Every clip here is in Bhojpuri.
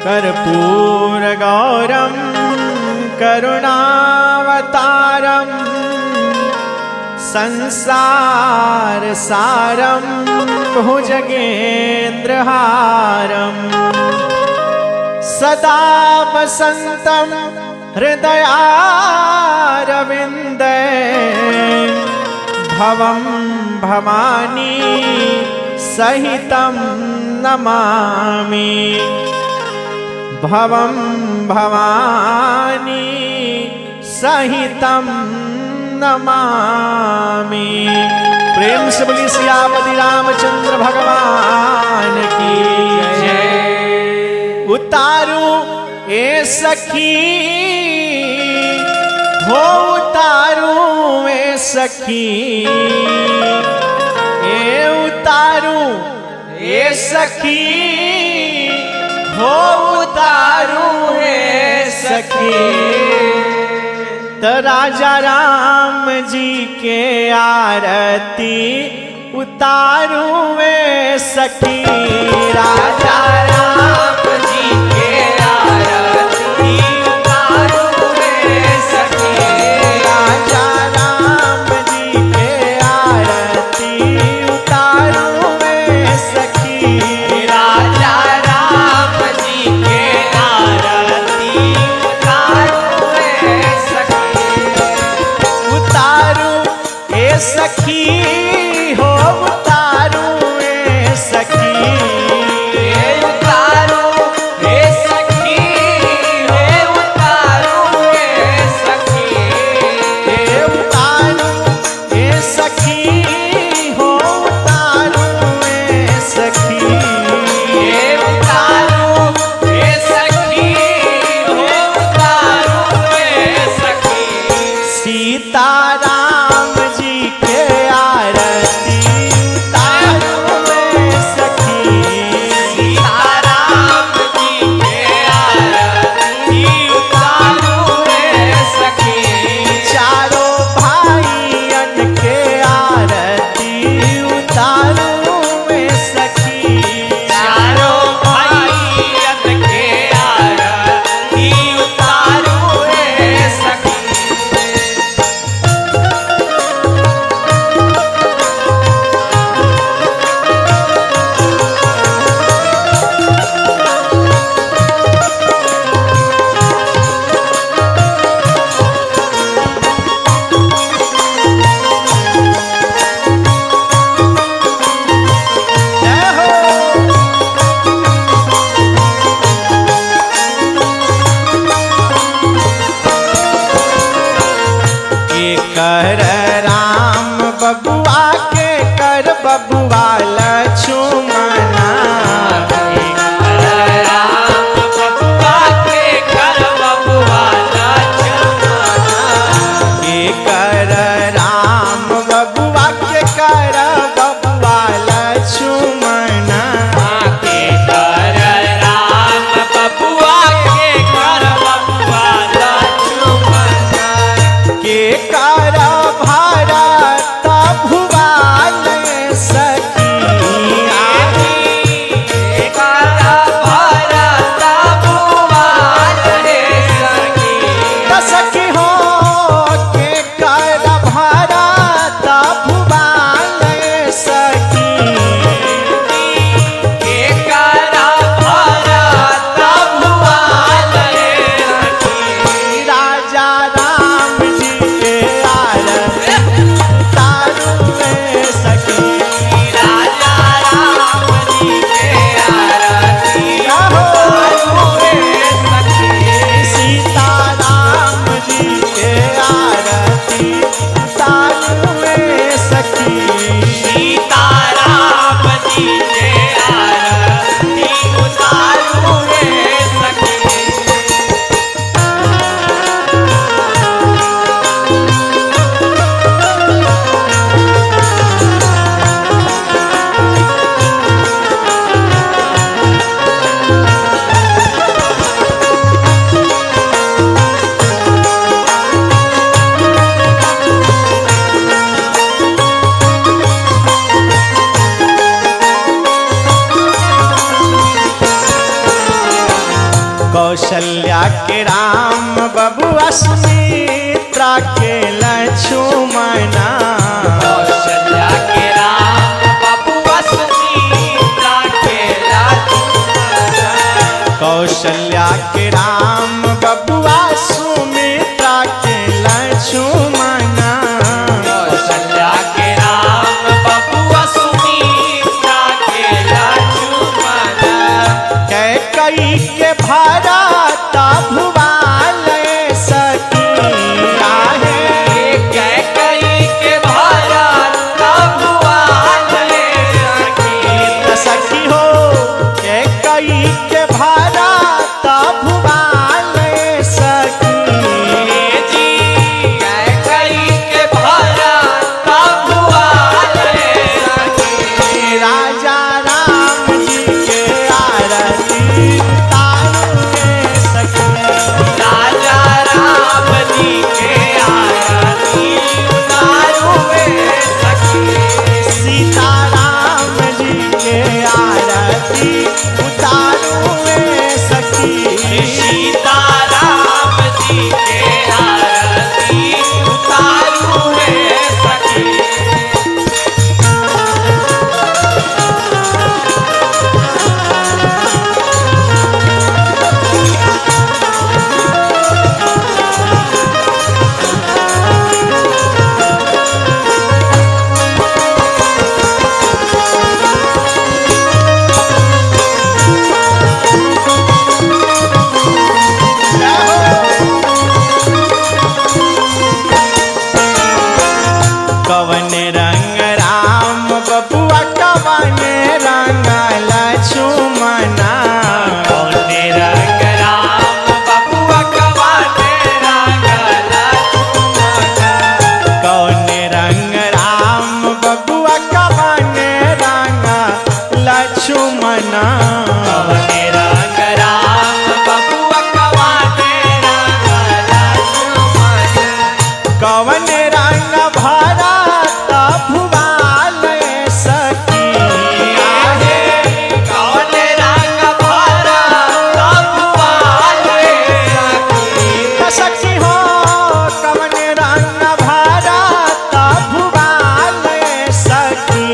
कर्पूर गौरम करुणावतारम संसार सारम भुजगेन्द्रहारम सदा वसन्तं हृदयारविन्दे भवं भवानी सहितं नमामि भवं भवानी सहितं नमामि। प्रेम से बोली सियापति रामचंद्र भगवान की जय। उतारू ए सखी हो उतारू ए सखी ए उतारू ए सखी हो उतारू ए सखी तो राजा राम जी के आरती उतारू ए सखी राजा राम जी के आरती उतारू ए सखी राजा राम जी के आरती उतारू ए सखी राजा राम जी के आरती उतारू ए सखी उतारू ए सखी हो उतारू ए सखी ए कौशल्या के राम बबुआ सुमित्रा के लक्ष्मणा कौशल्या के राम बबुआ सुमित्रा के लक्ष्मणा कौशल्या के राम बबुआ सुमित्रा के लक्ष्मणा कौशल्या के राम बबुआ सुमित्रा के लक्ष्मणा कैकई के भरता भुवाल सखी आहे कैकई के भरत भुवन सखी सखी हो कैकई के भरता भुवाल सखी जी कैकई के भरत भुवन सखी राजा राम जी के आरती तारुए सखी राजा राम जी के आरती उतारुए सखी सीता राम जी के आरती उतारुए सखी सीता राम जी के आरती उतारुए सखी कवन रंग राम बबुआ कवन रंग लक्ष्मणा कौने रंग राम बबुआ कवाने रंग लक्ष्मणा कवन रंग राम बबुआ कवन रंग लक्ष्मणा कौने रंग राम बबुआ कवाने रंग लक्ष्मणा कवन रंग भरत भुवाल सखी आहे कौने रंग भरत भुवन सखी सखी हो कवन रंग भरत भुवाल सखी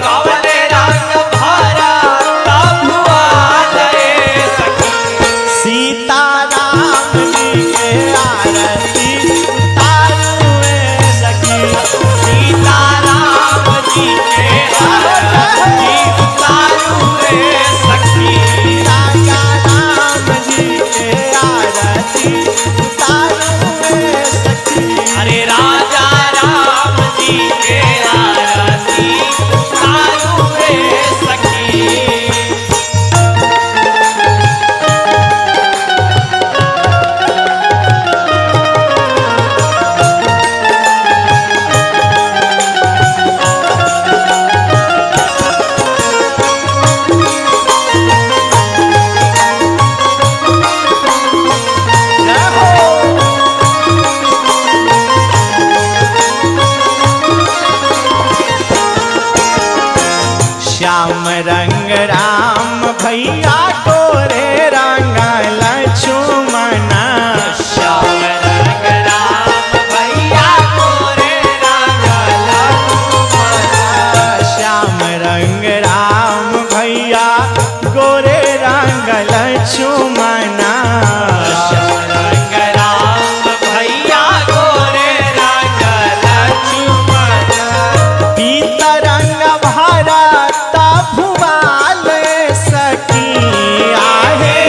कौने रंग भरत भुवन सखी सीता राम जी के आरती उतारुए सखी सीता राम जी के आरती उतारुए सखी राजा राम जी के आरती उतारुए सखी अरे राजा राम जी के आरती उतारुए सखी जय हो श्याम रंग राम भैया गोरे रंग लक्ष्मणा श्याम रंग राम भैया गोरे रंग लक्ष्मणा श्याम रंग राम भैया गोरे रंग लक्ष्मणा श्याम रंग राम भैया गोरे रंग लक्ष्मणा पीत रंग भरत भुवाल सखी आहे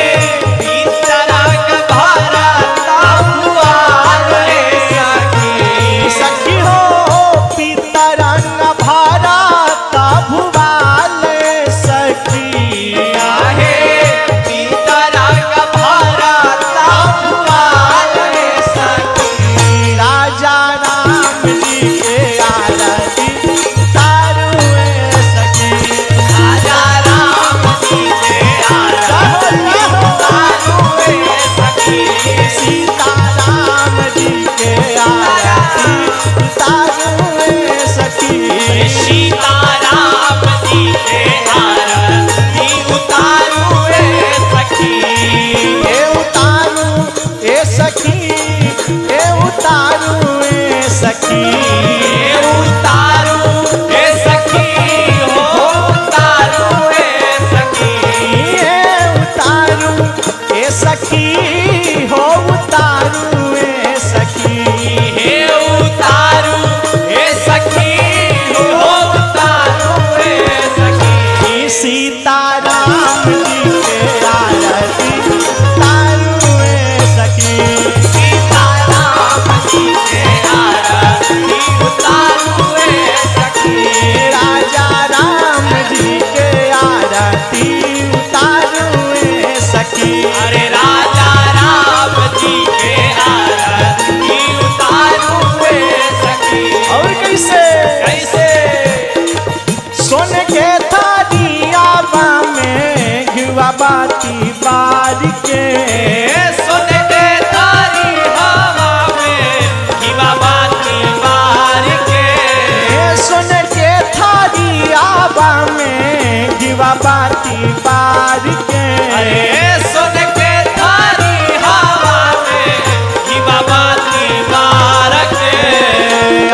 दीवा बाती बार के अरे सुन के थारी हवा में दीवा बाती बार के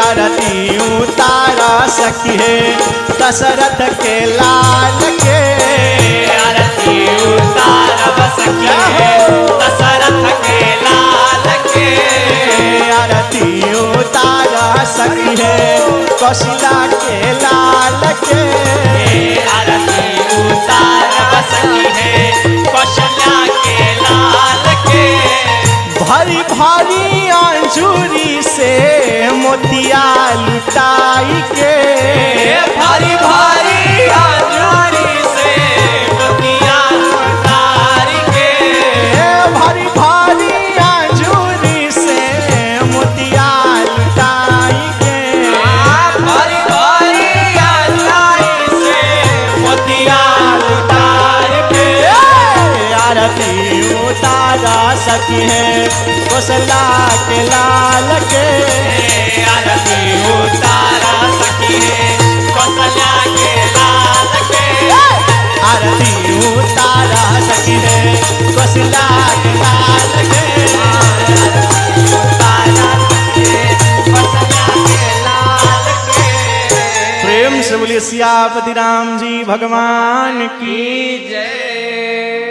आरती उतारा सखी है दशरथ के लाल के आरती उतारब सखी है दशरथ के लाल के आरती उतारा सखी है कौशला के लाल के आरती उतारब सखी है कौशल्या के लाल के भारी भारी अंजूरी से मोतिया लुटाई के भारी भारी अंजूरी से मोतिया उतार के भारी भारी अंजूरी से मोतिया लुटाई के भारी भारी अंजूरी से मोतिया उतार के आरती उतारा सखी है कौशला के लाल के आरती उतारा सखी है कौशल्या के लाल के आरती उतारा सखी है कौशला के लाल के उतारा सखी है कौशल्या के लाल के प्रेम से बोलिए सियापति राम जी भगवान की जय।